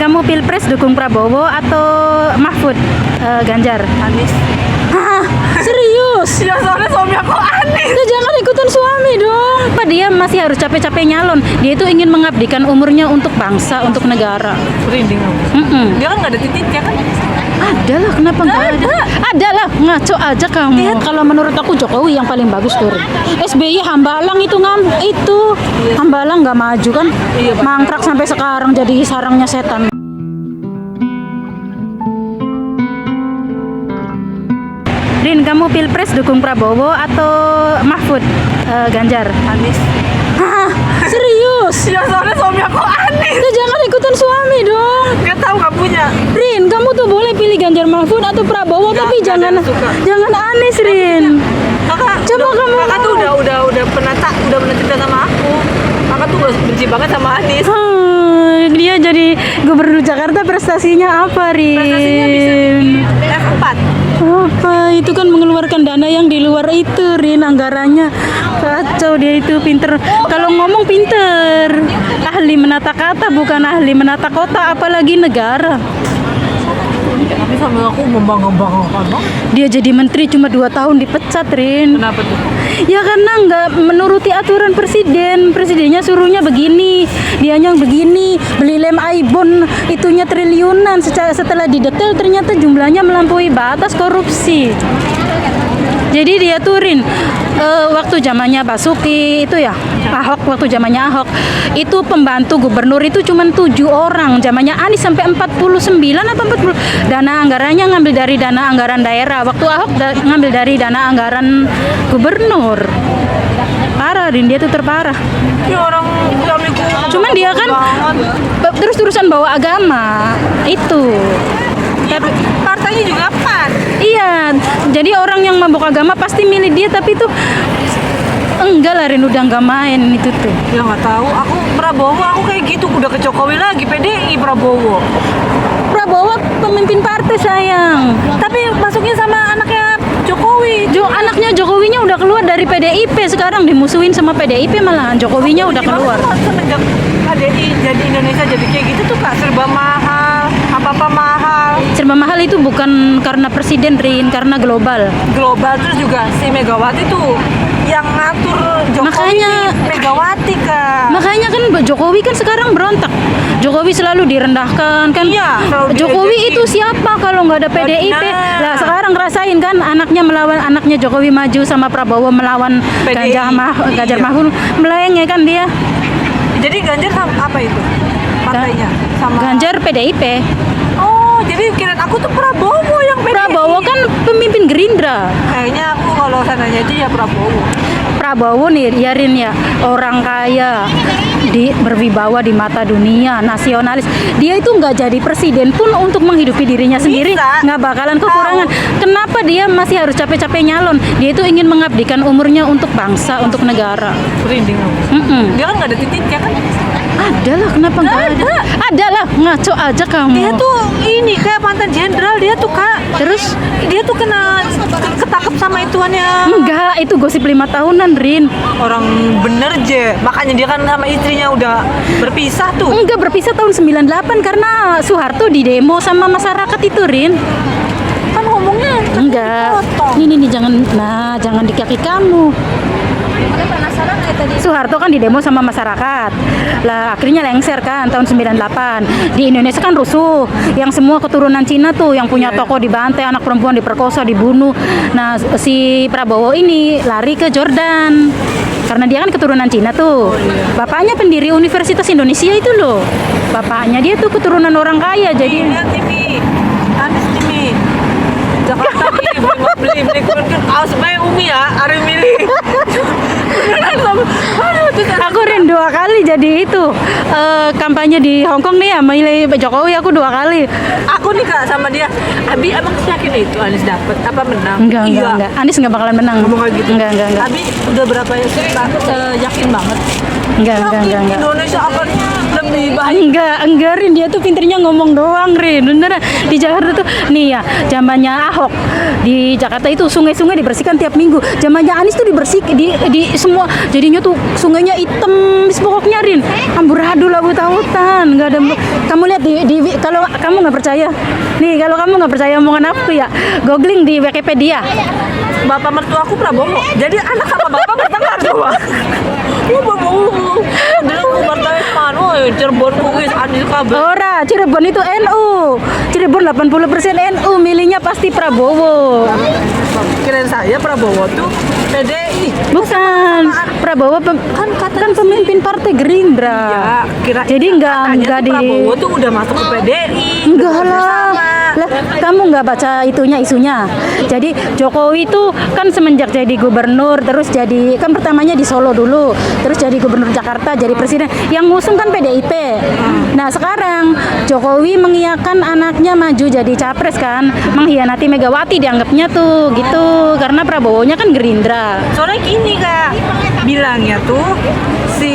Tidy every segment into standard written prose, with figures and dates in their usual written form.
kamu pilpres dukung Prabowo atau Mahfud? Ganjar? Anies. Hah? Serius? Ya soalnya suami aku Anies. Lu jangan ikutan suami dong. Apa dia masih harus capek-capek nyalon? Dia itu ingin mengabdikan umurnya untuk bangsa, untuk negara. Merinding aku. Dia kan nggak ada titiknya kan? Ada lah, kenapa nggak ada? Ada lah, ngaco aja kamu. Kalau menurut aku Jokowi yang paling bagus tuh. SBY Hambalang itu Hambalang nggak maju kan? Iya, betul. Mangkrak sampai sekarang jadi sarangnya setan. Rin, kamu pilpres dukung Prabowo atau Mahfud? Ganjar? Anies. Hah? Serius? Ya soalnya suami aku Anies. Lu jangan ikutan suami dong. Nggak tahu nggak punya. Rin, kamu tuh boleh pilih Ganjar Mahfud atau Prabowo, Nggak, tapi nggak ada jangan yang suka. jangan Anies, Rin. Kakak, Coba kamu kakak tuh udah pernah cerita sama aku. Kakak tuh udah benci banget sama Anies. Dia jadi gubernur Jakarta prestasinya apa, Rin? Prestasinya bisa bikin F4. Apa? Itu kan mengeluarkan dana yang di luar itu, Rin, anggarannya. Kacau dia itu, pinter. Kalau ngomong pinter. Ahli menata kata, bukan ahli menata kota, apalagi negara. Tapi sama aku membangga-banggakan. Dia jadi menteri cuma 2 tahun dipecat, Rin. Kenapa tuh? Ya karena nggak menuruti aturan presiden. Presidennya suruhnya begini, dianya begini, beli lem Aibon itunya triliunan. Setelah didetail ternyata jumlahnya melampaui batas korupsi. Jadi dia turin waktu zamannya Basuki itu ya, waktu zamannya Ahok itu pembantu gubernur itu cuma 7 orang, zamannya Anies sampai 49 apa 40. Dana anggarannya ngambil dari dana anggaran daerah, waktu Ahok ngambil dari dana anggaran gubernur. Parah, Rin, dia tuh terparah. Ya orang suamiku. Cuman dia kan terus-terusan bawa agama itu. Tapi partainya juga PAN. Iya, jadi orang yang mabuk agama pasti milih dia, tapi tuh enggak lah, Rin, udah nggak main itu tuh. Ya nggak tahu. Aku Prabowo, aku kayak gitu udah ke Jokowi lagi. PDI Prabowo. Prabowo pemimpin partai, sayang. Tapi masuknya sama anaknya Jokowi. Anaknya Jokowinya udah keluar dari PDIP, sekarang dimusuhin sama PDIP malahan. Jokowinya udah keluar. Semenjak KDI jadi Indonesia jadi kayak gitu tuh Kak, serba mahal, apa-apa mahal. Serba mahal itu bukan karena presiden, Rin, karena global. Global, terus juga si Megawati tuh yang ngatur Jokowi. Makanya Megawati Kak. Makanya kan Jokowi kan sekarang berontak. Jokowi selalu direndahkan kan. Iya, selalu Jokowi diledekin. itu siapa kalau nggak ada PDIP? Benar. Lah sekarang rasain kan, anaknya melawan anaknya Jokowi maju sama Prabowo melawan PDI. Ganjar Iya. Mahfud, meleng ya kan dia. Jadi Ganjar sama apa itu? Partainya sama Ganjar PDIP. Oh, jadi kirain aku tuh Prabowo yang PDI. Prabowo kan pemimpin Gerindra. Kayaknya aku kalau sananya dia Prabowo. Prabowo nih, ya Rin ya, orang kaya, berwibawa di mata dunia, nasionalis. Dia itu nggak jadi presiden pun untuk menghidupi dirinya sendiri, Bisa. nggak bakalan kekurangan. Kenapa dia masih harus capek-capek nyalon? Dia itu ingin mengabdikan umurnya untuk bangsa, untuk negara. Merinding aku. Dia kan nggak ada titiknya kan? Ada lah, kenapa nggak ada? Ada lah, ngaco aja kamu. Dia tuh ini kayak mantan jenderal dia tuh Kak. Terus? Dia tuh kena ketangkep sama ituannya. Enggak, itu gosip 5 tahunan, Rin. Orang bener je. Makanya dia kan sama istrinya udah berpisah tuh. Enggak, berpisah tahun 98 karena Soeharto di demo sama masyarakat itu, Rin. Kan ngomongnya Enggak. Nih jangan di kaki kamu. penasaran tadi. Soeharto kan di demo sama masyarakat. Lah akhirnya lengser kan tahun 98. Di Indonesia kan rusuh. Yang semua keturunan Cina tuh yang punya toko dibantai, anak perempuan diperkosa, dibunuh. Nah, si Prabowo ini lari ke Jordan. Karena dia kan keturunan Cina tuh. Bapaknya pendiri Universitas Indonesia itu loh. Bapaknya dia tuh keturunan orang kaya. Jadi Lihat TV. Anies TV. Jakarta TV beli kaos bae Umi ya, hari milih. aku Rin 2 kali jadi itu kampanye di Hong Kong nih ya, milih Jokowi aku 2 kali. Aku nih Kak sama dia. Abi emang yakin itu Anies dapat apa menang? Enggak. Anies nggak bakalan menang. Ngomong kayak gitu. Enggak. Abi udah berapa ya yakin banget. Enggak. Indonesia akan lebih baik. Enggak Rin, dia tuh pinternya ngomong doang Rin. Beneran di Jakarta tuh nih ya, zamannya Ahok di Jakarta itu sungai-sungai dibersihkan tiap minggu. Zamannya Anies tuh dibersihkan di semua, jadinya tuh sungainya hitam pokoknya Rin. Amburadul laut-lautan, enggak ada. Kamu lihat kalau kamu nggak percaya. Nih, kalau kamu nggak percaya omongan aku ya, googling di Wikipedia. Bapak mertua aku Prabowo. Jadi anak sama bapak bertengkar coba. Prabowo. Dulu aku bertanya mana? Cirebon kuis Anies kabel. Ora, Cirebon itu NU. Cirebon 80% NU, milihnya pasti Prabowo. Kirain saya Prabowo tuh PDI. Bukan, Prabowo kan pemimpin Partai Gerindra. Ya, kira Jadi enggak di Prabowo tuh udah masuk ke PDI. enggak lah. Lah, kamu nggak baca isunya. Jadi Jokowi itu kan semenjak jadi gubernur, terus jadi kan pertamanya di Solo dulu, terus jadi gubernur Jakarta, jadi presiden. Yang ngusung kan PDIP. Nah sekarang Jokowi mengiyakan anaknya maju jadi capres kan, mengkhianati Megawati dianggapnya tuh gitu, karena Prabowo-nya kan Gerindra. Soalnya gini Kak, bilangnya tuh si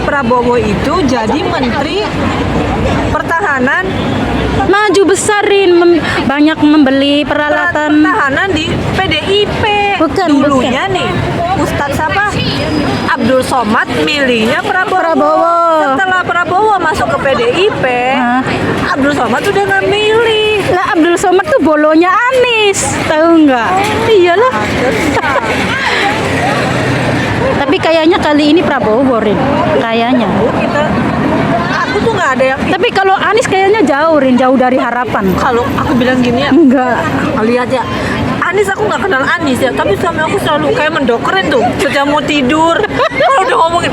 Prabowo itu jadi menteri pertahanan, Maju besarin, banyak membeli peralatan. pertahanan di PDIP. Bukan, Dulunya nih Ustadz siapa? Abdul Somad milihnya Prabowo. Setelah Prabowo masuk ke PDIP, Hah? Abdul Somad udah nggak milih. Lah Abdul Somad tuh bolonya Anies, tahu nggak? Iyalah. Tapi kayaknya kali ini Prabowo Rin, kayaknya. Aku tuh nggak ada yang. Tapi kalau Anies kayaknya jauh Rin, jauh dari harapan. Kalau aku bilang gini ya, Enggak. lihat ya. Anies aku nggak kenal Anies ya, tapi suami aku selalu kayak mendoktrin tuh. Sejak mau tidur, kalau udah ngomongin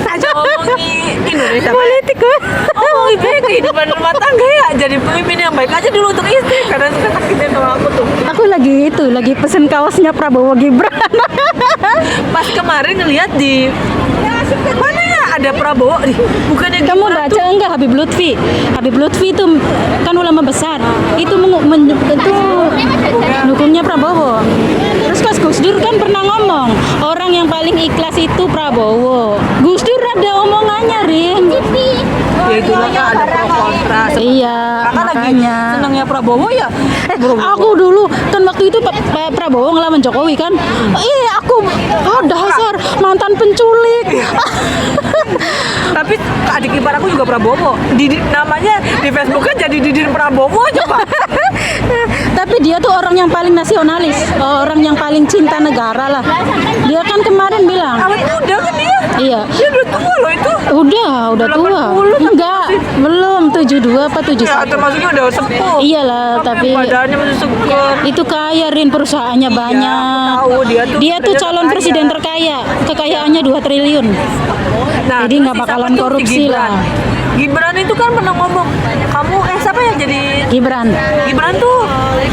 aja ngomongin Indonesia. Politik gue. Ngomongin kehidupan rumah tangga ya, jadi pemimpin yang baik aja dulu untuk istri. Kadang suka sakitin sama aku tuh. Aku lagi pesen kaosnya Prabowo Gibran. Pas kemarin ngeliat di mana ya ada Prabowo, bukannya Kamu Gibran baca enggak Habib Lutfi? Habib Lutfi itu kan ulama besar. Itu itu dukungnya Prabowo. Terus pas Gus Dur kan pernah ngomong, orang yang paling ikhlas itu Prabowo. Gus Dur ada omongannya, Rin. ya itulah Kak, ada pro kontra. Iya, Kakak lagi makanya. senangnya Prabowo ya. Aku dulu kan waktu itu Pak Prabowo ngelawan Jokowi kan. Aku dasar mantan penculik. Tapi adik ipar aku juga Prabowo. Namanya di Facebook kan jadi Didin Prabowo coba. Tapi dia tuh orang yang paling nasionalis, orang yang paling cinta negara lah. Dia kan kemarin bilang, Awet muda kan dia. iya, Dia udah tua loh itu. udah tua. 80 Enggak, belum 72 apa 71. Ya termasuknya udah sepuh. Iyalah, tapi badannya masih seger. itu kaya Rin, perusahaannya banyak. aku tahu, dia tuh calon kaya. presiden terkaya, kekayaannya 2 triliun. Nah, Jadi terus nggak si bakalan siapa tuh? Si korupsi Gibran. lah. Gibran itu kan pernah ngomong, kamu siapa yang jadi Gibran, Gibran tuh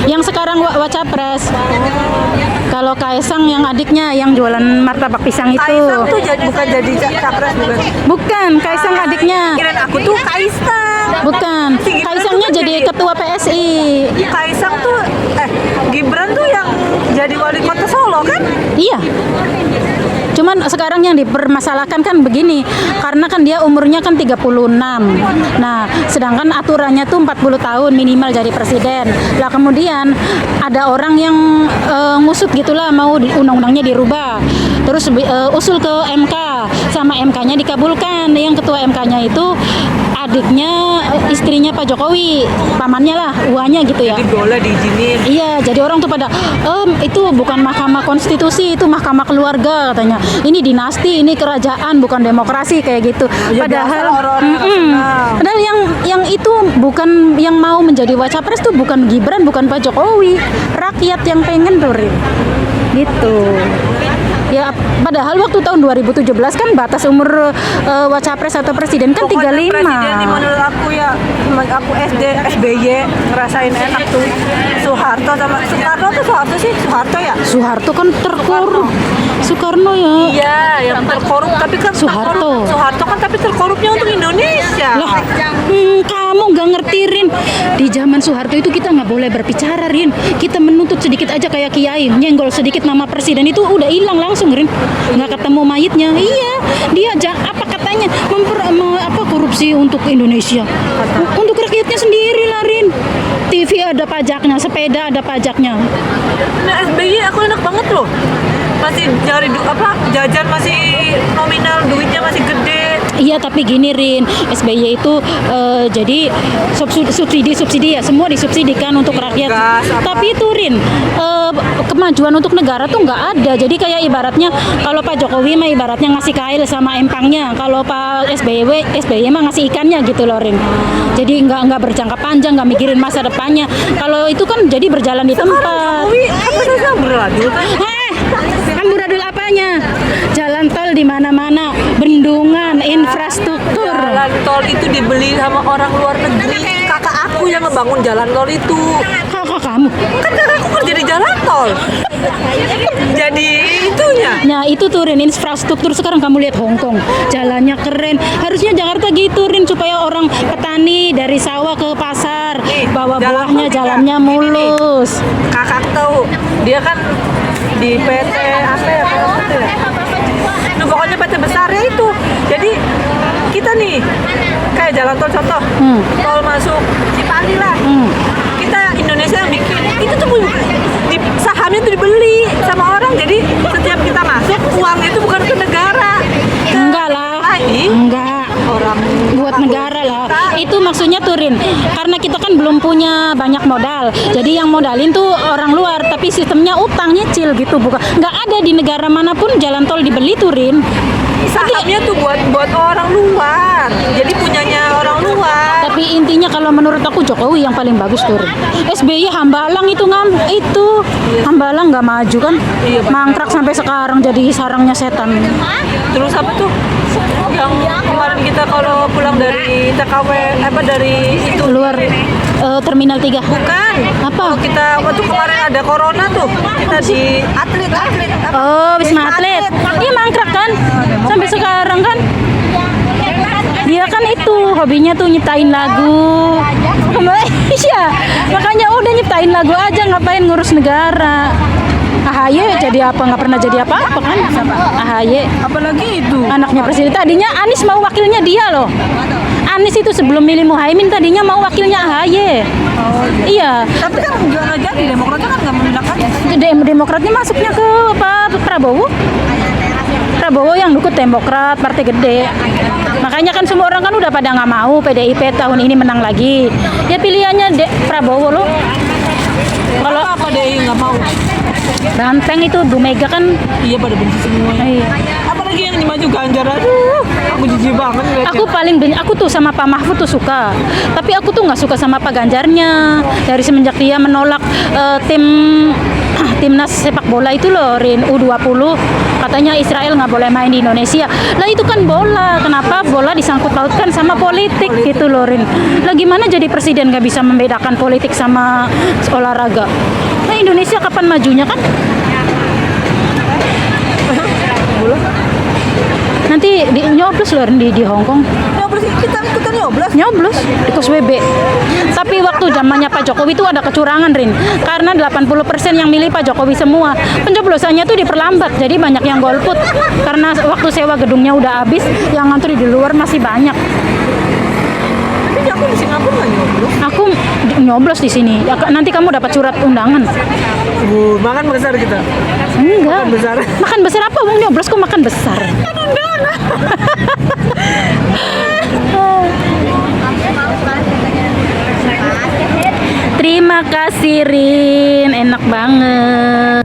yang sekarang wacapres. Kalau Kaisang yang adiknya yang jualan martabak pisang itu. Kaisang tuh bukan jadi capres bukan. Bukan, Kaisang adiknya. Kirain aku tuh Kaisang. Bukan, Si Gibran Kaisangnya tuh kan jadi ketua PSI. Kaisang tuh Gibran tuh yang jadi wali kota Solo kan? Iya. Cuman sekarang yang dipermasalahkan kan begini, karena kan dia umurnya kan 36. Nah, sedangkan aturannya tuh 40 tahun minimal jadi presiden. Lah kemudian ada orang yang ngusut gitulah, mau undang-undangnya dirubah. Terus usul ke MK, sama MK-nya dikabulkan. Yang ketua MK-nya itu adiknya istrinya Pak Jokowi, pamannya lah, uanya gitu ya. Jadi boleh diizinin. Iya, jadi orang tuh pada itu bukan mahkamah konstitusi, itu mahkamah keluarga katanya. Ini dinasti, ini kerajaan, bukan demokrasi kayak gitu. Ya, biasa orang-orang senang. Padahal yang itu bukan yang mau menjadi wacapres tuh bukan Gibran, bukan Pak Jokowi. Rakyat yang pengen tuh, Rin. Gitu. Ya, padahal waktu tahun 2017 kan batas umur wacapres atau presiden kan Pokoknya 35. presiden ini menurut aku ya, aku SD, SBY ngerasain enak tuh. Soeharto sama Soekarno tuh Soeharto ya? Soeharto kan terkorup. Soekarno ya. Iya, yang terkorup tapi kan Soeharto. Soeharto kan tapi terkorupnya untuk Indonesia. Lah, kamu nggak ngerti Rin. Di zaman Soeharto itu kita nggak boleh berbicara, Rin. Kita menuntut sedikit aja kayak kiai, nyenggol sedikit nama presiden itu udah hilang langsung, Rin. Nggak ketemu mayitnya. Iya, dia apa katanya apa korupsi untuk Indonesia, untuk rakyatnya sendiri lah, Rin. TV ada pajaknya, sepeda ada pajaknya. Nah, SBY aku enak banget loh. Masih jajan masih nominal, duitnya masih gede. Iya, tapi gini, Rin, SBY itu jadi subsidi ya, semua disubsidikan untuk rakyat. Gas, Tapi itu, Rin, kemajuan untuk negara tuh nggak ada. Jadi kayak ibaratnya kalau Pak Jokowi mah ibaratnya ngasih kail sama empangnya, kalau Pak SBY mah ngasih ikannya gitu loh, Rin. Jadi nggak berjangka panjang, nggak mikirin masa depannya. Kalau itu kan jadi berjalan di tempat. Jokowi apa saja beradil kan? Amburadul apanya? Jalan tol di mana-mana, bendungan, infrastruktur. Jalan tol itu dibeli sama orang luar negeri. Kakak aku yang ngebangun jalan tol itu. Kakak kamu? Kan kakakku kerja di jalan tol. Jadi itunya. Nah itu tuh, Rin, infrastruktur. Sekarang kamu lihat Hong Kong, jalannya keren. Harusnya Jakarta gitu, Rin, supaya orang petani dari sawah ke pasar bawa jalan buahnya, tol jalannya juga. mulus. Kakak tahu dia kan di PT apa ya? Nah, pokoknya PT besar ya itu. Jadi kita nih kayak jalan tol contoh, tol masuk Cipali lah. Kita Indonesia yang bikin itu tuh sahamnya tuh dibeli sama orang. Jadi setiap kita masuk uangnya itu bukan ke negara. Enggak lah. Enggak. Orang Buat negara lah. Itu maksudnya turin. Karena kita kan belum punya banyak modal. Jadi yang modalin tuh orang luar, tapi sistemnya utang nyicil gitu, bukan. Enggak ada di negara manapun jalan tol dibeli turin. sahamnya tuh buat orang luar. Jadi punyanya orang luar. Tapi intinya kalau menurut aku Jokowi yang paling bagus tuh. SBY Hambalang itu Hambalang nggak maju kan? Iya, mangkrak sampai sekarang jadi sarangnya setan. Terus apa tuh? Yang kemarin kita kalau pulang dari TKW dari itu Keluar Terminal 3. bukan. Apa? Kalau kita waktu kemarin ada corona tuh, kita di atlet. Oh, Wisma Atlet. Iya mangkrak kan? Sampai sekarang kan? Dia kan itu hobinya tuh nyiptain lagu. Iya, makanya udah nyiptain lagu aja, ngapain ngurus negara. AHY jadi apa? Nggak pernah jadi apa-apa kan? AHY. Apalagi itu. Anaknya presiden. Tadinya Anies mau wakilnya dia loh. Anies itu sebelum milih Muhaimin tadinya mau wakilnya AHY. Iya. Tapi kan nggak jadi, Demokratnya kan nggak menggunakan. Demokratnya masuknya ke Pak Prabowo. Prabowo yang dukung Demokrat, partai gede. Makanya kan semua orang kan udah pada nggak mau PDIP tahun ini menang lagi. Ya pilihannya Prabowo loh. Kalau Apa deh nggak mau? Banteng itu Bu Mega kan. Iya pada benci semua. Iya. Apalagi yang maju Ganjar, aduh, aku jijik banget ngeliatnya. Aku tuh sama Pak Mahfud tuh suka, tapi aku tuh nggak suka sama Pak Ganjarnya dari semenjak dia menolak timnas sepak bola itu loh, Rin, U20, katanya Israel nggak boleh main di Indonesia. Lah itu kan bola, kenapa bola disangkut pautkan sama politik gitu loh, Rin. Lah gimana jadi presiden nggak bisa membedakan politik sama olahraga? Nah Indonesia kapan majunya kan? Nanti nyoblos loh di Hong Kong. Nyoblos, kita nyoblos. Nyoblos di KOSWB. Tapi waktu zamannya Pak Jokowi itu ada kecurangan, Rin. Karena 80% yang milih Pak Jokowi semua. Pencoblosannya tuh diperlambat. Jadi banyak yang golput. Karena waktu sewa gedungnya udah habis, yang ngantri di luar masih banyak. Tapi aku di Singapura nggak nyoblos. Aku nyoblos di sini. Ya, nanti kamu dapat surat undangan. Makan besar kita. Enggak. Makan besar. Makan besar apa? Mau nyoblos kok makan besar? Terima kasih Rin, enak banget.